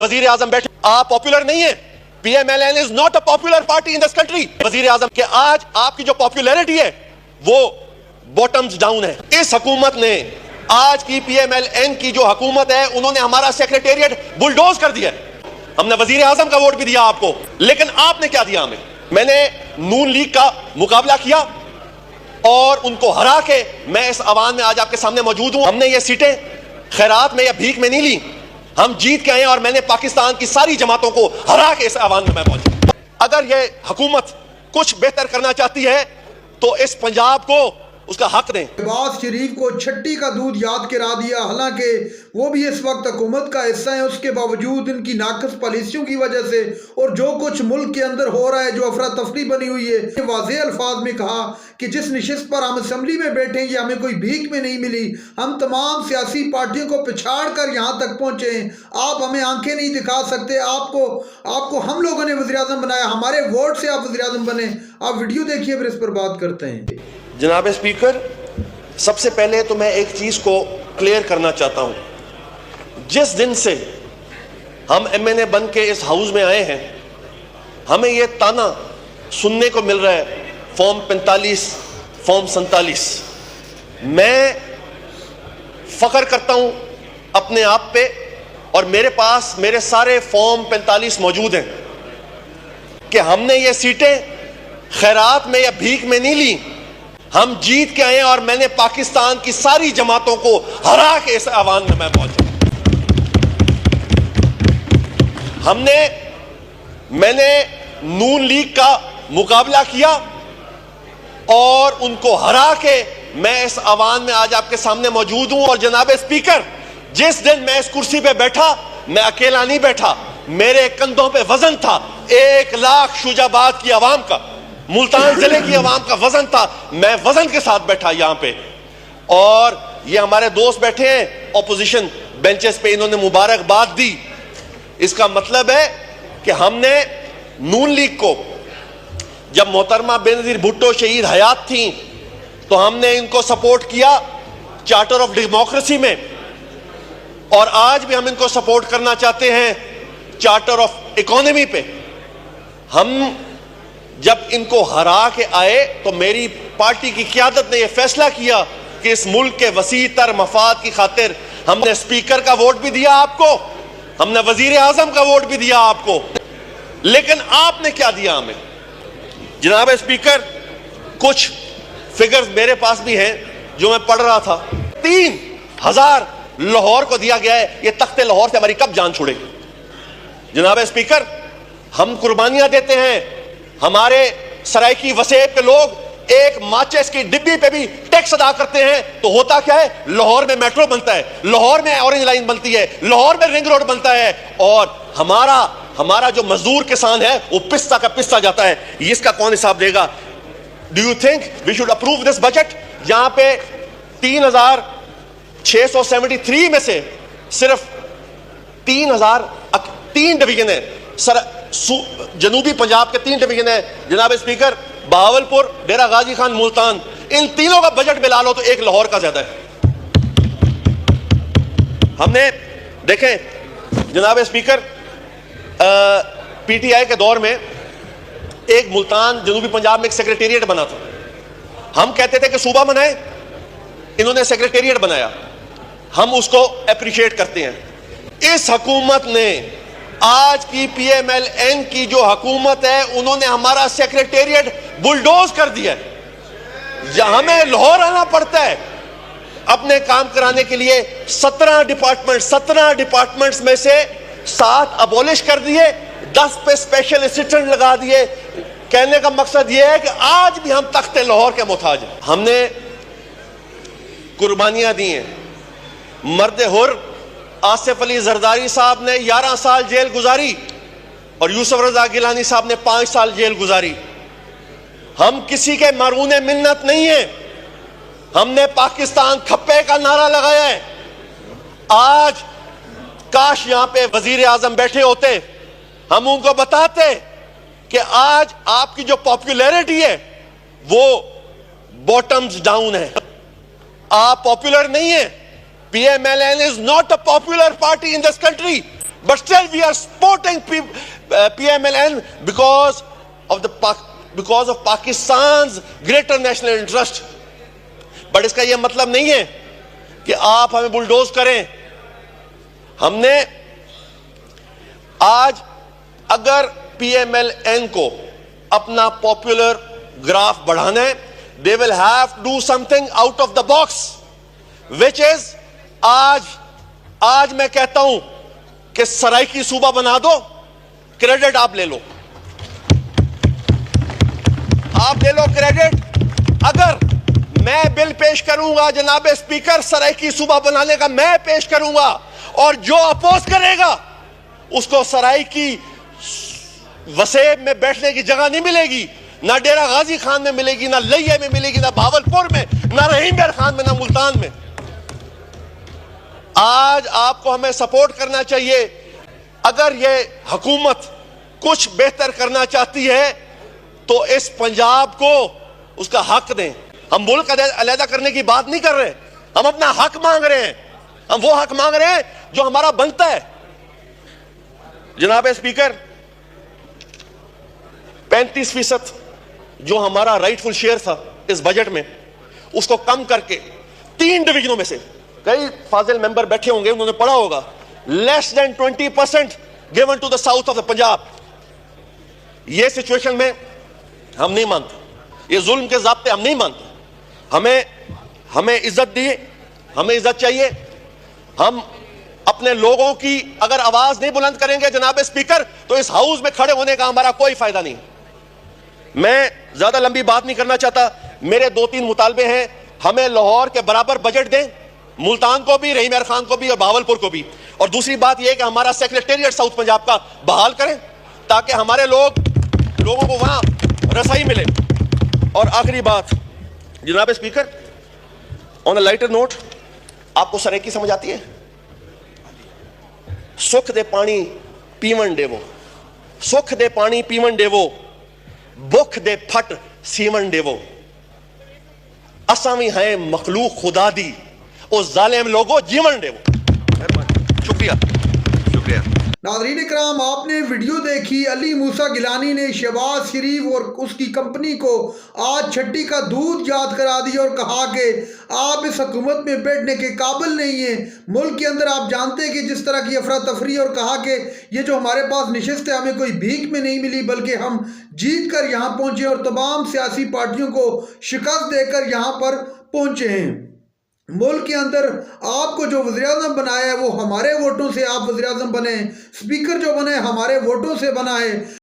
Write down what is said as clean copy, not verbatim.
वजीर आजम बैठे, आप पॉपुलर नहीं है। PMLN is not a popular party in this country. वजीर आजम के आज आपकी जो पॉपुलैरिटी है वो बॉटम्स डाउन है। इस हुकूमत ने आज की PMLN की जो हुकूमत है उन्होंने हमारा सेक्रेटेरिएट बुलडोज कर दिया। हमने वजीर आजम का वोट भी दिया आपको, लेकिन आपने क्या दिया हमें? मैंने नून लीग का मुकाबला किया और उनको हरा के मैं इस आवाम में आज आपके सामने मौजूद हूं। हमने ये सीटें खैरात में या भीख में नहीं ली, हम जीत के आए और मैंने पाकिस्तान की सारी जमातों को हरा के इस आवाम में मैं पहुंचा। अगर ये हुकूमत कुछ बेहतर करना चाहती है तो इस पंजाब को उसका हक दें। शहबाज शरीफ को छट्टी का दूध याद करा दिया, हालांकि वो भी इस वक्त हुकूमत का हिस्सा है। उसके बावजूद इनकी नाकस पॉलिसियों की वजह से और जो कुछ मुल्क के अंदर हो रहा है, जो अफरा तफरी बनी हुई है, वाज़ेह अल्फाज में कहा कि जिस नशिस्त पर हम असम्बली में बैठे ये हमें कोई भीख में नहीं मिली, हम तमाम सियासी पार्टियों को पिछाड़ कर यहाँ तक पहुँचे हैं। आप हमें आंखें नहीं दिखा सकते, आपको हम लोगों ने वज़ीर आज़म बनाया, हमारे वोट से आप वज़ीर आज़म बने। आप वीडियो देखिए फिर इस पर बात करते हैं। जनाब स्पीकर, सबसे पहले तो मैं एक चीज को क्लियर करना चाहता हूं। जिस दिन से हम MNA बन के इस हाउस में आए हैं, हमें यह ताना सुनने को मिल रहा है फॉर्म 45, फॉर्म 47। मैं फख्र करता हूं अपने आप पे और मेरे पास मेरे सारे फॉर्म 45 मौजूद हैं कि हमने ये सीटें खैरात में या भीख में नहीं ली, हम जीत के आए और मैंने पाकिस्तान की सारी जमातों को हरा के इस आवाम में मैं पहुंचा। मैंने नून लीग का मुकाबला किया और उनको हरा के मैं इस आवाम में आज आपके सामने मौजूद हूं। और जनाब स्पीकर, जिस दिन मैं इस कुर्सी पे बैठा, मैं अकेला नहीं बैठा, मेरे कंधों पे वजन था 1 लाख शुजाबाद की आवाम का, मुल्तान जिले की आवाम का वजन था। मैं वजन के साथ बैठा यहां पे और ये हमारे दोस्त बैठे हैं ऑपोजिशन बेंचेस पे, इन्होंने मुबारकबाद दी। इसका मतलब है कि हमने नून लीग को, जब मोहतरमा बेनजीर भुट्टो शहीद हयात थी तो हमने इनको सपोर्ट किया चार्टर ऑफ डेमोक्रेसी में, और आज भी हम इनको सपोर्ट करना चाहते हैं चार्टर ऑफ इकोनॉमी पे। हम जब इनको हरा के आए तो मेरी पार्टी की क़यादत ने यह फैसला किया कि इस मुल्क के वसी तर मफाद की खातिर हमने स्पीकर का वोट भी दिया आपको, हमने वजीर आजम का वोट भी दिया आपको, लेकिन आपने क्या दिया हमें? जनाब स्पीकर, कुछ फिगर्स मेरे पास भी हैं जो मैं पढ़ रहा था। 3000 लाहौर को दिया गया है। ये तख्ते लाहौर से हमारी कब जान छुड़ेगी? जनाब स्पीकर, हम कुर्बानियां देते हैं, हमारे सरायकी वसेब के लोग एक माचिस की डिब्बी पे भी टैक्स अदा करते हैं, तो होता क्या है? लाहौर में मेट्रो बनता है, लाहौर में ऑरेंज लाइन बनती है, लाहौर में रिंग रोड बनता है, और हमारा जो मजदूर किसान है वो पिस्ता का पिस्ता जाता है। इसका कौन हिसाब देगा? Do you think we should approve this budget? जहां पे 3673 में से सिर्फ 3 डिवीजन है, जनूबी पंजाब के 3 डिवीजन है जनाब स्पीकर, बहावलपुर, डेरा गाजी खान, मुल्तान, इन तीनों का बजट मिला लो तो एक लाहौर का ज्यादा है। हमने देखें जनाब स्पीकर, PTI के दौर में एक मुल्तान जनूबी पंजाब में एक सेक्रेटेरिएट बना था। हम कहते थे कि सूबा बनाए, इन्होंने सेक्रेटेरिएट बनाया, हम उसको अप्रिशिएट करते हैं। इस हुकूमत ने, आज की PMLN की जो हुकूमत है, उन्होंने हमारा सेक्रेटेरिएट बुलडोज कर दिया है। हमें लाहौर आना पड़ता है अपने काम कराने के लिए। 17 डिपार्टमेंट्स में से 7 अबॉलिश कर दिए, 10 पे स्पेशल असिस्टेंट लगा दिए। कहने का मकसद यह है कि आज भी हम तख्ते लाहौर के मोहताज हैं। हमने कुर्बानियां दी हैं। मर्द हुर आसिफ अली जरदारी साहब ने 11 साल जेल गुजारी और यूसुफ रजा गिलानी साहब ने 5 साल जेल गुजारी। हम किसी के मारूने मिन्नत नहीं है, हमने पाकिस्तान खप्पे का नारा लगाया है। आज काश यहां पे वजीर आजम बैठे होते, हम उनको बताते कि आज आपकी जो पॉपुलैरिटी है वो बॉटम्स डाउन है, आप पॉपुलर नहीं है। PMLN is not a popular party in this country. but still we are supporting PMLN because of Pakistan's greater national interest. But इसका यह मतलब नहीं है कि आप हमें बुलडोज करें. हमने आज अगर PMLN को अपना पॉपुलर ग्राफ बढ़ाना है, they will have to do something out of the box, which is आज मैं कहता हूं कि सराइकी सूबा बना दो, क्रेडिट आप ले लो क्रेडिट. अगर मैं बिल पेश करूंगा जनाब स्पीकर सराइकी सूबा बनाने का, मैं पेश करूंगा, और जो अपोज करेगा उसको सराइकी वसेब में बैठने की जगह नहीं मिलेगी, ना डेरा गाजी खान में मिलेगी, ना लैया में मिलेगी, ना भावलपुर में, ना रहीम खान में, ना मुल्तान में. आज आपको हमें सपोर्ट करना चाहिए. अगर ये हुकूमत कुछ बेहतर करना चाहती है तो इस पंजाब को उसका हक दें. हम मुल्क अलहदा करने की बात नहीं कर रहे, हम अपना हक मांग रहे हैं. हम वो हक मांग रहे हैं जो हमारा बनता है. जनाब स्पीकर, 35% जो हमारा राइटफुल शेयर था इस बजट में, उसको कम करके 3 डिवीजनों में से, कई फाजिल मेंबर बैठे होंगे, उन्होंने पढ़ा होगा, less than 20% given to the south of the Punjab. ये सिचुएशन में हम नहीं मानते, ये जुल्म के ज़ाब्ते हम नहीं मानते. हमें इज्जत दी, हमें इज्जत चाहिए. हम अपने लोगों की अगर आवाज नहीं बुलंद करेंगे जनाब स्पीकर, तो इस हाउस में खड़े होने का हमारा कोई फायदा नहीं. मैं ज्यादा लंबी बात नहीं करना चाहता. मेरे 2-3 मुतालबे हैं. हमें लाहौर के बराबर बजट दें, मुल्तान को भी, रहीम खान को भी और भावलपुर को भी. और दूसरी बात यह कि हमारा सेक्रेटेरिएट साउथ पंजाब का बहाल करें ताकि हमारे लोगों को वहां रसाई मिले. और आखिरी बात जनाब speaker, on a lighter note, आपको सराइकी समझ आती है? सुख दे पानी पीवन देवो, सुख दे पानी पीवन देवो, भुख दे फट सीवन देवो. असां भी हैं मखलूक खुदा दी, उस जालिम लोगो जीवन देवो. शुक्रिया. नाज़रीन इकराम, आपने वीडियो देखी. अली मूसा गिलानी ने शहबाज शरीफ और उसकी कंपनी को आज छठी का दूध याद करा दिया और कहा कि आप इस हुकूमत में बैठने के काबिल नहीं हैं. मुल्क के अंदर आप जानते हैं कि जिस तरह की अफरा तफरी, और कहा कि ये जो हमारे पास नशिस्त है हमें कोई भीख में नहीं मिली, बल्कि हम जीत कर यहाँ पहुँचे और तमाम सियासी पार्टियों को शिकस्त देकर यहाँ पर पहुँचे हैं. मुल्क के अंदर आपको जो वज़ीर-ए-आज़म बनाया है वो हमारे वोटों से आप वज़ीर-ए-आज़म बने, स्पीकर जो बने हमारे वोटों से बना है.